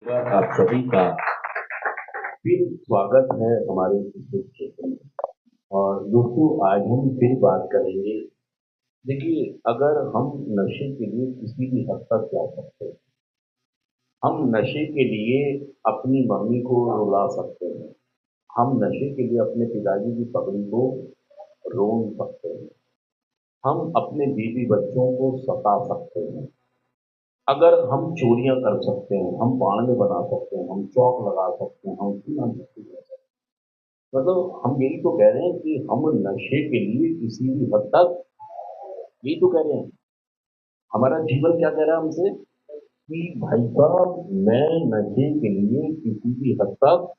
आप सभी का फिर स्वागत है हमारे इस क्षेत्र में। और दोस्तों, आज हम फिर बात करेंगे। देखिए, अगर हम नशे के लिए किसी भी हद तक जा सकते हैं, हम नशे के लिए अपनी मम्मी को रुला सकते हैं, हम नशे के लिए अपने पिताजी की पगड़ी को रोन सकते हैं, हम अपने बीवी बच्चों को सता सकते हैं। अगर हम चोरियां कर सकते हैं, हम बाण बना सकते हैं, हम चौक लगा सकते हैं, हम बिना नशे कर सकते हैं। मतलब हम यही तो कह रहे हैं कि हम नशे के लिए किसी भी हद तक, यही तो कह रहे हैं। हमारा जीवन क्या कह रहा है हमसे कि भाई साहब, मैं नशे के लिए किसी भी हद तक,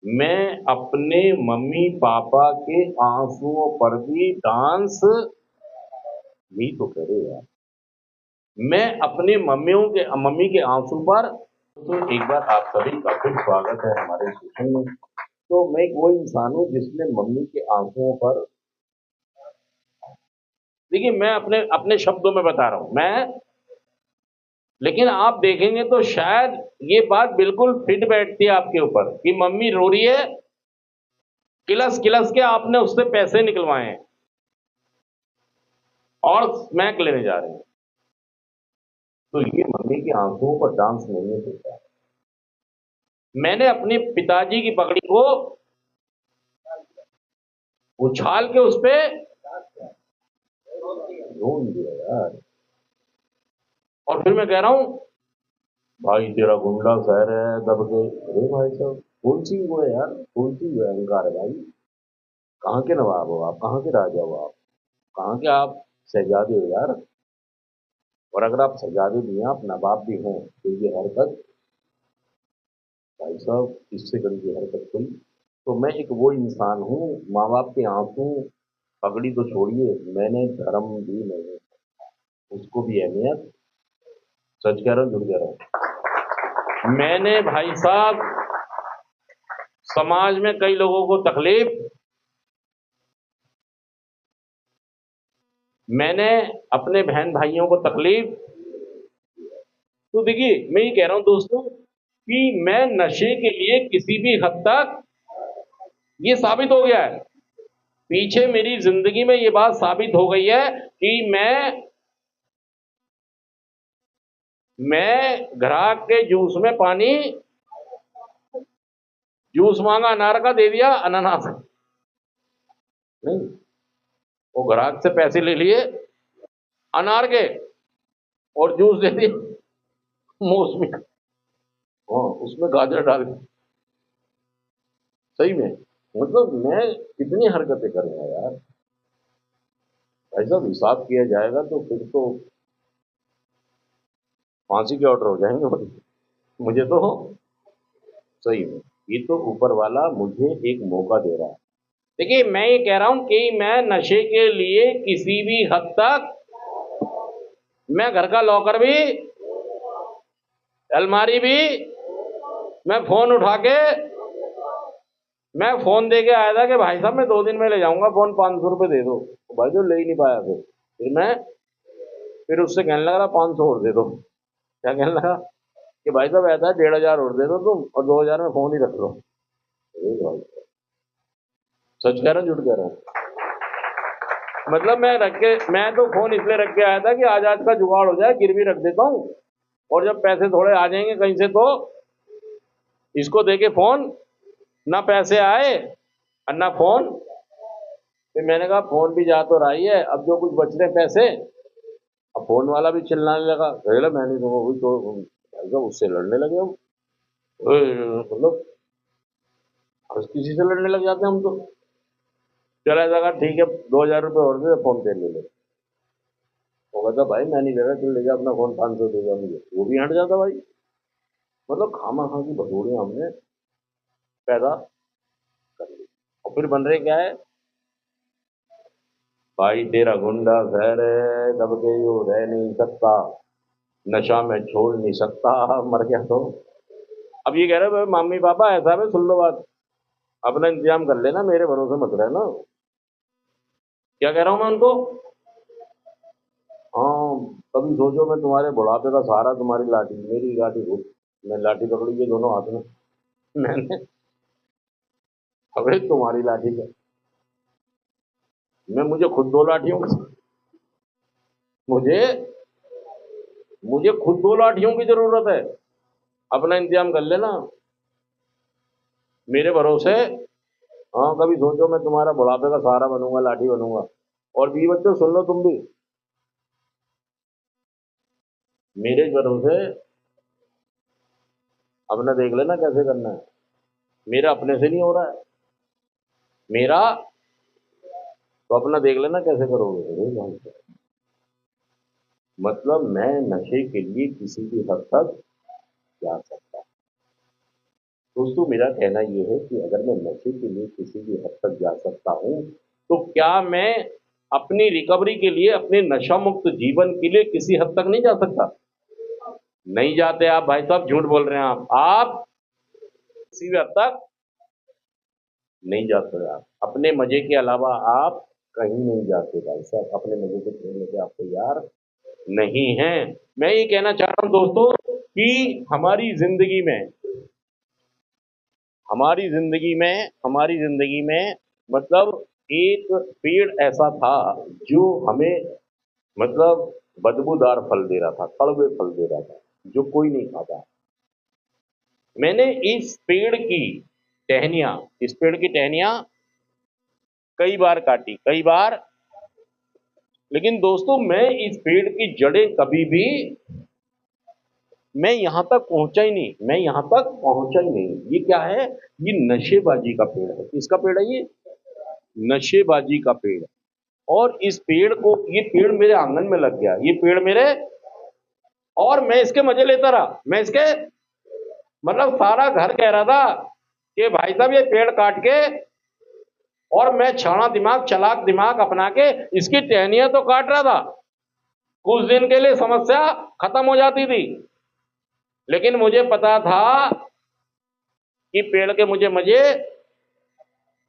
मैं अपने मम्मी पापा के आंसुओं पर भी डांस, यही तो कह रहे हैं यार। मैं अपने मम्मी के आंसू पर, तो एक बार आप सभी का फिर स्वागत है हमारे सेशन में। तो मैं वो इंसान हूँ जिसने मम्मी के आंसुओं पर, देखिए मैं अपने अपने शब्दों में बता रहा हूं मैं, लेकिन आप देखेंगे तो शायद ये बात बिल्कुल फिट बैठती है आपके ऊपर कि मम्मी रो रही है, किलस किलस के आपने उससे पैसे निकलवाए हैं और स्मैक लेने जा रहे हैं। तो ये मम्मी के आंसुओं पर डांस नहीं है बेटा। मैंने अपने पिताजी की पगड़ी को उछाल के उस पे रोन दिया यार। और फिर मैं कह रहा हूं, भाई तेरा गुंडा शहर है दब गए। अरे भाई साहब, कौन सी वो है यार, कौन सी वो अहंकार है भाई? कहाँ के नवाब हो आप, कहाँ के राजा हो आप, कहाँ के आप शहजादे हो यार? और अगर आप शहजादे भी हैं, आप नवाब भी हैं, तो ये हरकत, भाई साहब, इससे बड़ी ये हरकत कोई। तो मैं एक वो इंसान हूँ, माँ बाप के आंसू, पगड़ी तो छोड़िए, मैंने धर्म भी नहीं, उसको भी अहमियत, सच कह रहा हूँ झूठ कह रहा हूँ, मैंने भाई साहब समाज में कई लोगों को तकलीफ, मैंने अपने बहन भाइयों को तकलीफ। तो देखिए मैं ये कह रहा हूं दोस्तों कि मैं नशे के लिए किसी भी हद तक, ये साबित हो गया है, पीछे मेरी जिंदगी में ये बात साबित हो गई है कि मैं ग्राहक के जूस में पानी, जूस मांगा अनार का, दे दिया अनानास। नहीं, वो ग्राहक से पैसे ले लिए अनार के और जूस दे दिया मौसमी का। हाँ, उसमें गाजर डाल दी। सही में, मतलब मैं कितनी हरकतें कर रहा यार। भाई साहब, हिसाब किया जाएगा तो फिर तो फांसी के ऑर्डर हो जाएंगे भाई मुझे तो। सही में, ये तो ऊपर वाला मुझे एक मौका दे रहा है। देखिए मैं ये कह रहा हूं कि मैं नशे के लिए किसी भी हद तक, मैं घर का लॉकर भी, अलमारी भी, मैं फोन उठा के, मैं फोन दे के आया था कि भाई साहब मैं 2 दिन में ले जाऊंगा फोन, 500 रुपये दे दो। तो भाई जो ले ही नहीं पाया, फिर मैं, फिर उससे कहने लगा 500 और दे दो। क्या कहने लगा कि भाई साहब ऐसा है, 1500 और दे दो तुम, और 2000 में फोन ही रख लो। अरे भाई, सच कह रहा हूँ झूठ कह रहा हूँ? मतलब मैं रख के, मैं तो फोन इसलिए रख के आया था कि आज आज का जुगाड़ हो जाए, गिरवी रख देता हूँ, और जब पैसे थोड़े आ जाएंगे कहीं से तो इसको देके फोन, ना पैसे आए और ना फोन। फिर मैंने कहा फोन भी जा तो रही है, अब जो कुछ बच रहे पैसे। अब फोन वाला भी चिल्लाने लगा, बोला मैंने तो वही तो, भाई साहब उससे लड़ने लगे हम। मतलब हर किसी से लड़ने लग जाते हैं हम तो। चला जाएगा, ठीक है 2000 रुपये और दे, फोन पे ले ले। वो कहता भाई मैं नहीं ले रहा, चल ले जा अपना फोन, 500 दे जा मुझे, वो भी हट जाता भाई। मतलब खामा खा की भगोड़े हमने पैदा कर ली। और फिर बन रहे क्या है, भाई तेरा गुंडा शहर है दब के यू रह नहीं सकता, नशा में छोड़ नहीं सकता, मर गया तो। अब ये कह रहे भाई मम्मी पापा ऐसा है, सुन लो बात, अपना इंतजाम कर लेना, मेरे भरोसे मत रहना। क्या कह रहा हूं मैं उनको? हाँ, कभी सोचो मैं तुम्हारे बुढ़ापे का सहारा, तुम्हारी लाठी, मेरी लाठी खुद, मैं लाठी पकड़ी है दोनों हाथ में मैंने। अबे तुम्हारी लाठी का मुझे खुद दो लाठियों की, मुझे मुझे खुद दो लाठियों की जरूरत है। अपना इंतजाम कर लेना मेरे भरोसे। हाँ, कभी सोचो मैं तुम्हारा बुढ़ापे का सहारा बनूंगा, लाठी बनूंगा। और भी बच्चों सुन लो तुम भी, मेरे भरोसे अपना देख लेना कैसे करना है। मेरा अपने से नहीं हो रहा है, मेरा तो अपना देख लेना कैसे करोगे। अरे भाई साहब, मतलब मैं नशे के लिए किसी भी हद तक जा सकता हूँ। दोस्तों मेरा कहना यह है कि अगर मैं नशे के लिए किसी भी हद तक जा सकता हूँ, तो क्या मैं अपनी रिकवरी के लिए, अपने नशा मुक्त जीवन के लिए किसी हद तक नहीं जा सकता? नहीं जाते आप भाई साहब, झूठ बोल रहे हैं आप किसी भी हद तक नहीं जाते। आप अपने मजे के अलावा आप कहीं नहीं जाते भाई साहब, अपने मजे को छोड़ने के आप तैयार नहीं हैं। मैं ये कहना चाह रहा हूं दोस्तों कि हमारी जिंदगी में मतलब एक पेड़ ऐसा था जो हमें मतलब बदबूदार फल दे रहा था, कड़वे फल दे रहा था, जो कोई नहीं खाता। मैंने इस पेड़ की टहनियां कई बार काटी, कई बार। लेकिन दोस्तों मैं इस पेड़ की जड़ें कभी भी, मैं यहां तक पहुंचा ही नहीं, मैं यहां तक पहुंचा ही नहीं। ये क्या है? ये नशेबाजी का पेड़ है। किसका पेड़ है ये? नशेबाजी का पेड़। और इस पेड़ को, ये पेड़ मेरे आंगन में लग गया, ये पेड़ मेरे, और मैं इसके मजे लेता रहा। मैं इसके मतलब सारा घर कह रहा था कि भाई साहब ये पेड़ काट के, और मैं छाना दिमाग, चालाक दिमाग अपना के इसकी टहनियां तो काट रहा था। कुछ दिन के लिए समस्या खत्म हो जाती थी, लेकिन मुझे पता था कि पेड़ के मुझे मजे,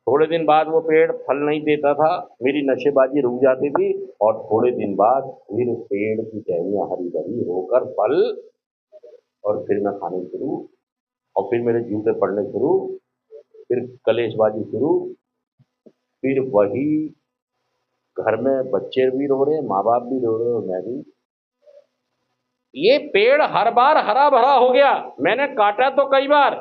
थोड़े दिन बाद वो पेड़ फल नहीं देता था, मेरी नशेबाजी रुक जाती थी, और थोड़े दिन बाद फिर पेड़ की टहनियां हरी भरी होकर फल, और फिर मैं खाने शुरू, और फिर मेरे जूते पड़ने शुरू, फिर कलेशबाजी शुरू, फिर वही घर में बच्चे भी रो रहे, माँ बाप भी रो रहे, और मैं भी। ये पेड़ हर बार हरा भरा हो गया। मैंने काटा तो कई बार,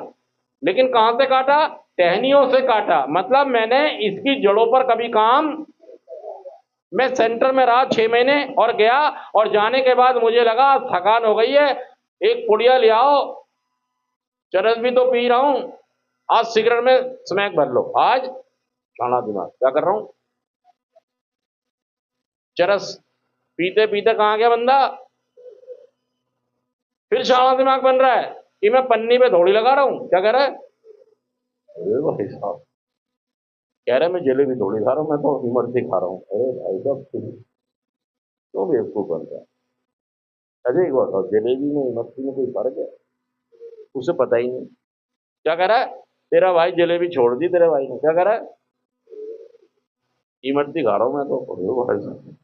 लेकिन कहां से काटा? टहनियों से काटा। मतलब मैंने इसकी जड़ों पर कभी काम, मैं सेंटर में रहा 6 महीने और गया, और जाने के बाद मुझे लगा थकान हो गई है, एक पुड़िया ले आओ, चरस भी तो पी रहा हूं, आज सिगरेट में स्मैक भर लो। आज खाना दिमाग क्या कर रहा हूं, चरस पीते पीते कहां गया बंदा, फिर शाना दिमाग बन रहा है कि मैं पन्नी पे थोड़ी लगा रहा हूं। क्या कह रहा है? अरे भाई साहब, कह रहा है मैं जलेबी थोड़ी खा रहा हूं, मैं तो इमरती खा रहा हूं। अरे भाई साहब क्यों बेवकूफ बन रहा है? अजय एक बात बताओ, जलेबी में इमरती में कोई फर्क है? उसे पता ही नहीं। क्या कह रहा है? तेरा भाई जलेबी छोड़ दी तेरे भाई ने। क्या कह रहा है? इमरती खा रहा हूं मैं तो। अरे भाई साहब,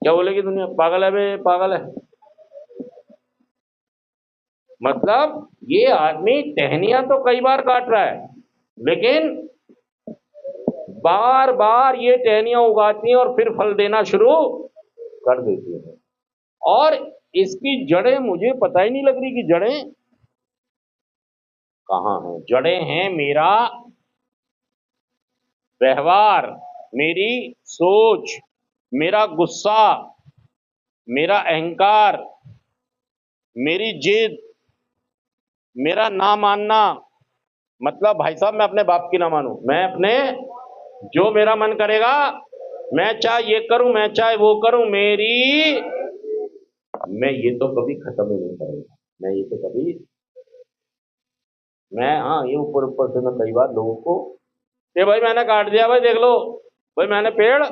क्या बोलेगी दुनिया? पागल है बे, पागल है। मतलब ये आदमी टहनियां तो कई बार काट रहा है, लेकिन बार बार ये टहनियां उगाती हैं और फिर फल देना शुरू कर देती हैं। और इसकी जड़ें मुझे पता ही नहीं लग रही कि जड़ें कहां हैं। जड़ें हैं मेरा व्यवहार, मेरी सोच, मेरा गुस्सा, मेरा अहंकार, मेरी जिद, मेरा ना मानना। मतलब भाई साहब मैं अपने बाप की ना मानूं, मैं अपने, जो मेरा मन करेगा, मैं चाहे ये करूं, मैं चाहे वो करूं, मैं ये तो कभी खत्म ही नहीं करेगा। मैं ये तो कभी, मैं, हाँ, ये ऊपर ऊपर से मैं कई बार लोगों को, ये भाई मैंने काट दिया, भाई देख लो, भाई मैंने पेड़,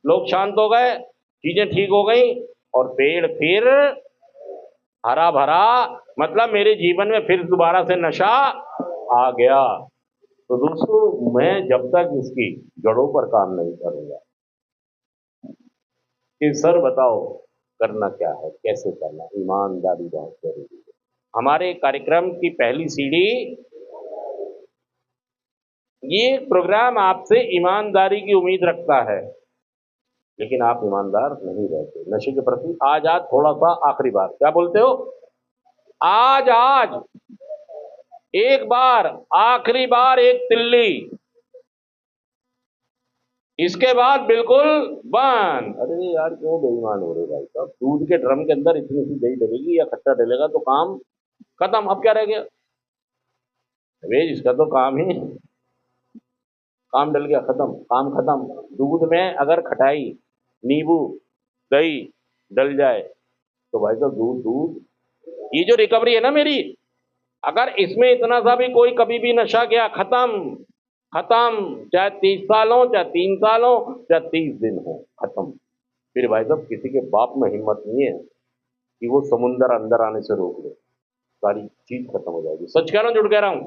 लोग शांत हो गए, चीजें ठीक हो गई, और पेड़ फिर हरा भरा। मतलब मेरे जीवन में फिर दोबारा से नशा आ गया। तो दोस्तों मैं जब तक इसकी जड़ों पर काम नहीं करूंगा, कि सर बताओ करना क्या है, कैसे करना। ईमानदारी बहुत जरूरी है। हमारे कार्यक्रम की पहली सीढ़ी, ये प्रोग्राम आपसे ईमानदारी की उम्मीद रखता है, लेकिन आप ईमानदार नहीं रहते नशे के प्रति। आज थोड़ा सा आखिरी बार क्या बोलते हो? आज एक बार, आखिरी बार एक तिल्ली, इसके बाद बिल्कुल बंद। अरे यार क्यों बेईमान हो रहे भाई साहब? दूध के ड्रम के अंदर इतनी सी दही डलेगी या खट्टा डलेगा तो काम खत्म। अब क्या रह गया? अरे इसका तो काम ही, काम डल गया खत्म, काम खत्म। दूध में अगर खटाई, नींबू, दही डल जाए तो भाई साहब दूध दूध। ये जो रिकवरी है ना मेरी, अगर इसमें इतना सा भी कोई कभी भी नशा किया, खत्म खत्म। चाहे 30 साल हो, चाहे 3 साल हो, चाहे 30 दिन हो, खत्म। फिर भाई साहब किसी के बाप में हिम्मत नहीं है कि वो समुंदर अंदर आने से रोक ले। सारी चीज खत्म हो जाएगी। सच कह रहा हूं, झूठ कह रहा हूं?